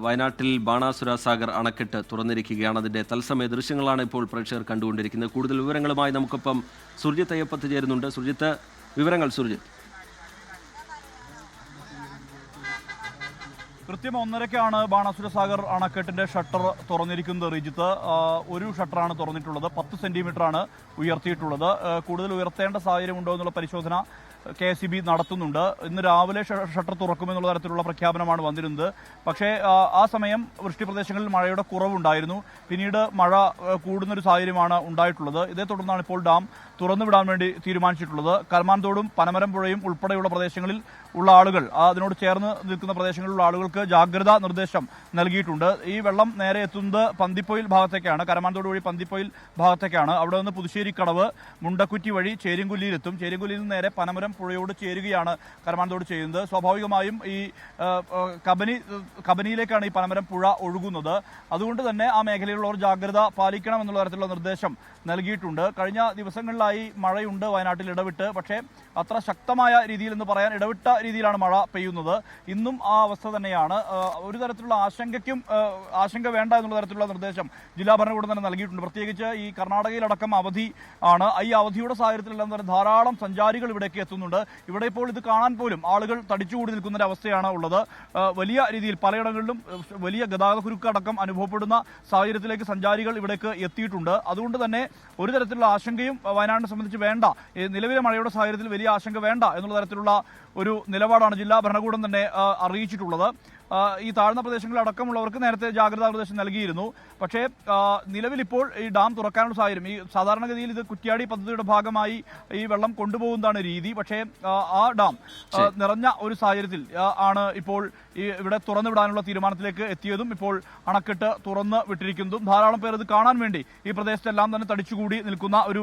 വയനാട്ടിൽ ബാണാസുര സാഗർ അണക്കെട്ട് തുറന്നിരിക്കുകയാണ്. അതിന്റെ തത്സമയ ദൃശ്യങ്ങളാണ് ഇപ്പോൾ പ്രേക്ഷകർ കണ്ടുകൊണ്ടിരിക്കുന്നത്. കൂടുതൽ വിവരങ്ങളുമായി നമുക്കൊപ്പം സുർജിത്ത് അയ്യപ്പത്ത് ചേരുന്നുണ്ട്. സുർജിത്ത്, വിവരങ്ങൾ. സുർജിത്ത്. കൃത്യം 1:30-ക്കാണ് ബാണാസുര സാഗർ അണക്കെട്ടിന്റെ ഷട്ടർ തുറന്നിരിക്കുന്നത്. റിജിത്ത്, ഒരു ഷട്ടറാണ് തുറന്നിട്ടുള്ളത്. 10 സെന്റിമീറ്ററാണ് ഉയർത്തിയിട്ടുള്ളത്. കൂടുതൽ ഉയർത്തേണ്ട സാഹചര്യമുണ്ടോ എന്നുള്ള പരിശോധന KSEB നടത്തുന്നുണ്ട്. ഇന്ന് രാവിലെ ഷട്ടർ തുറക്കുമെന്നുള്ള തരത്തിലുള്ള പ്രഖ്യാപനമാണ് വന്നിരുന്നത്. പക്ഷേ ആ സമയം വൃഷ്ടി പ്രദേശങ്ങളിൽ മഴയുടെ കുറവുണ്ടായിരുന്നു. പിന്നീട് മഴ കൂടുന്നൊരു സാഹചര്യമാണ് ഉണ്ടായിട്ടുള്ളത്. ഇതേ തുടർന്നാണ് ഇപ്പോൾ ഡാം തുറന്നുവിടാൻ വേണ്ടി തീരുമാനിച്ചിട്ടുള്ളത്. കർമാൻതോടും പനമരം പുഴയും ഉൾപ്പെടെയുള്ള പ്രദേശങ്ങളിൽ ഉള്ള ആളുകൾ, അതിനോട് ചേർന്ന് നിൽക്കുന്ന പ്രദേശങ്ങളിലുള്ള ആളുകൾക്ക് ജാഗ്രതാ നിർദ്ദേശം നൽകിയിട്ടുണ്ട്. ഈ വെള്ളം നേരെ എത്തുന്നത് പന്തിപ്പൊയിൽ ഭാഗത്തേക്കാണ്. കരമാൻതോട് വഴി പന്തിപ്പൊയിൽ ഭാഗത്തേക്കാണ്. അവിടെ നിന്ന് പുതുശ്ശേരിക്കടവ്, മുണ്ടക്കുറ്റി വഴി ചേരിങ്കുല്ലിയിലെത്തും. ചേരിങ്കുല്ലിയിൽ നിന്ന് നേരെ പനമരം പുഴയോട് ചേരുകയാണ് കരമാൻതോട് ചെയ്യുന്നത്. സ്വാഭാവികമായും ഈ കബനിയിലേക്കാണ് ഈ പനമരം പുഴ ഒഴുകുന്നത്. അതുകൊണ്ട് തന്നെ ആ മേഖലയിലുള്ളവർ ജാഗ്രത പാലിക്കണം എന്നുള്ള തരത്തിലുള്ള നിർദ്ദേശം നൽകിയിട്ടുണ്ട്. കഴിഞ്ഞ ദിവസങ്ങളിലായി മഴയുണ്ട് വയനാട്ടിൽ ഇടവിട്ട്. പക്ഷേ അത്ര ശക്തമായ രീതിയിൽ എന്ന് പറയാൻ ഇടവിട്ട രീതിയിലാണ് മഴ പെയ്യുന്നത്. ഇന്നും ആ അവസ്ഥ തന്നെയാണ്. ഒരു തരത്തിലുള്ള ആശങ്ക വേണ്ട എന്നുള്ള തരത്തിലുള്ള നിർദ്ദേശം ജില്ലാ ഭരണകൂടം തന്നെ നൽകിയിട്ടുണ്ട്. പ്രത്യേകിച്ച് ഈ കർണാടകയിലടക്കം അവധി ആണ്. ഈ അവധിയുടെ സാഹചര്യത്തിലെല്ലാം തന്നെ ധാരാളം സഞ്ചാരികൾ ഇവിടേക്ക് എത്തുന്നുണ്ട്. ഇവിടെ ഇപ്പോൾ ഇത് കാണാൻ പോലും ആളുകൾ തടിച്ചുകൂടി നിൽക്കുന്ന ഒരു അവസ്ഥയാണ് ഉള്ളത്. വലിയ രീതിയിൽ പലയിടങ്ങളിലും വലിയ ഗതാഗത കുരുക്കടക്കം അനുഭവപ്പെടുന്ന സാഹചര്യത്തിലേക്ക് സഞ്ചാരികൾ ഇവിടേക്ക് എത്തിയിട്ടുണ്ട്. അതുകൊണ്ട് തന്നെ ഒരു തരത്തിലുള്ള ആശങ്കയും വയനാടിനെ സംബന്ധിച്ച് വേണ്ട, നിലവിലെ മഴയുടെ സാഹചര്യത്തിൽ വലിയ ആശങ്ക വേണ്ട എന്നുള്ള തരത്തിലുള്ള ഒരു നിലപാടാണ് ജില്ലാ ഭരണകൂടം തന്നെ അറിയിച്ചിട്ടുള്ളത്. ഈ താഴ്ന്ന പ്രദേശങ്ങളിൽ അടക്കമുള്ളവർക്ക് നേരത്തെ ജാഗ്രതാ നിർദ്ദേശം നൽകിയിരുന്നു. പക്ഷേ നിലവിൽ ഇപ്പോൾ ഈ ഡാം തുറക്കാനുള്ള സാഹചര്യം, ഈ സാധാരണഗതിയിൽ ഇത് കുറ്റ്യാടി പദ്ധതിയുടെ ഭാഗമായി ഈ വെള്ളം കൊണ്ടുപോകുന്നതാണ് രീതി. പക്ഷേ ആ ഡാം നിറഞ്ഞ ഒരു സാഹചര്യത്തിൽ ആണ് ഇപ്പോൾ ഇവിടെ തുറന്നു വിടാനുള്ള തീരുമാനത്തിലേക്ക് എത്തിയതും ഇപ്പോൾ അണക്കെട്ട് തുറന്ന് വിട്ടിരിക്കുന്നതും ധാരാളം പേർ ഇത് കാണാൻ വേണ്ടി ഈ പ്രദേശത്തെല്ലാം തന്നെ തടിച്ചുകൂടി നിൽക്കുന്ന ഒരു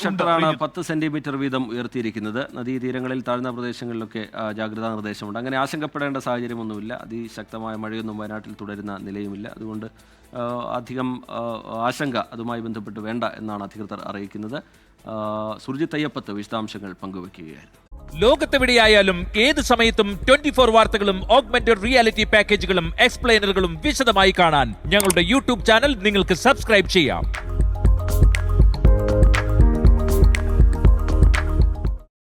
ഷട്ടറാണ്. 10 സെന്റിമീറ്റർ വീതം ഉയർത്തിയിരിക്കുന്നത്. നദീതീരങ്ങളിൽ താഴ്ന്ന പ്രദേശങ്ങളിലൊക്കെ ജാഗ്രതാ നിർദ്ദേശമുണ്ട്. അങ്ങനെ ആശങ്കപ്പെടേണ്ട സാഹചര്യമൊന്നുമില്ല. അതിശക്തമായ മഴയൊന്നും വയനാട്ടിൽ തുടരുന്ന നിലയുമില്ല. അതുകൊണ്ട് അധികം ആശങ്ക അതുമായി ബന്ധപ്പെട്ട് വേണ്ട എന്നാണ് അധികൃതർ അറിയിക്കുന്നത്. സുർജിത്ത് അയ്യപ്പത്ത് വിശദാംശങ്ങൾ പങ്കുവയ്ക്കുകയായിരുന്നു. ലോകത്തെവിടെയായാലും ഏത് സമയത്തും 24 വാർത്തകളും ഓഗ്മെന്റഡ് റിയാലിറ്റി പാക്കേജുകളും എക്സ്പ്ലെയിനറുകളും വിശദമായി കാണാൻ ഞങ്ങളുടെ യൂട്യൂബ് ചാനൽ നിങ്ങൾക്ക് സബ്സ്ക്രൈബ് ചെയ്യാം.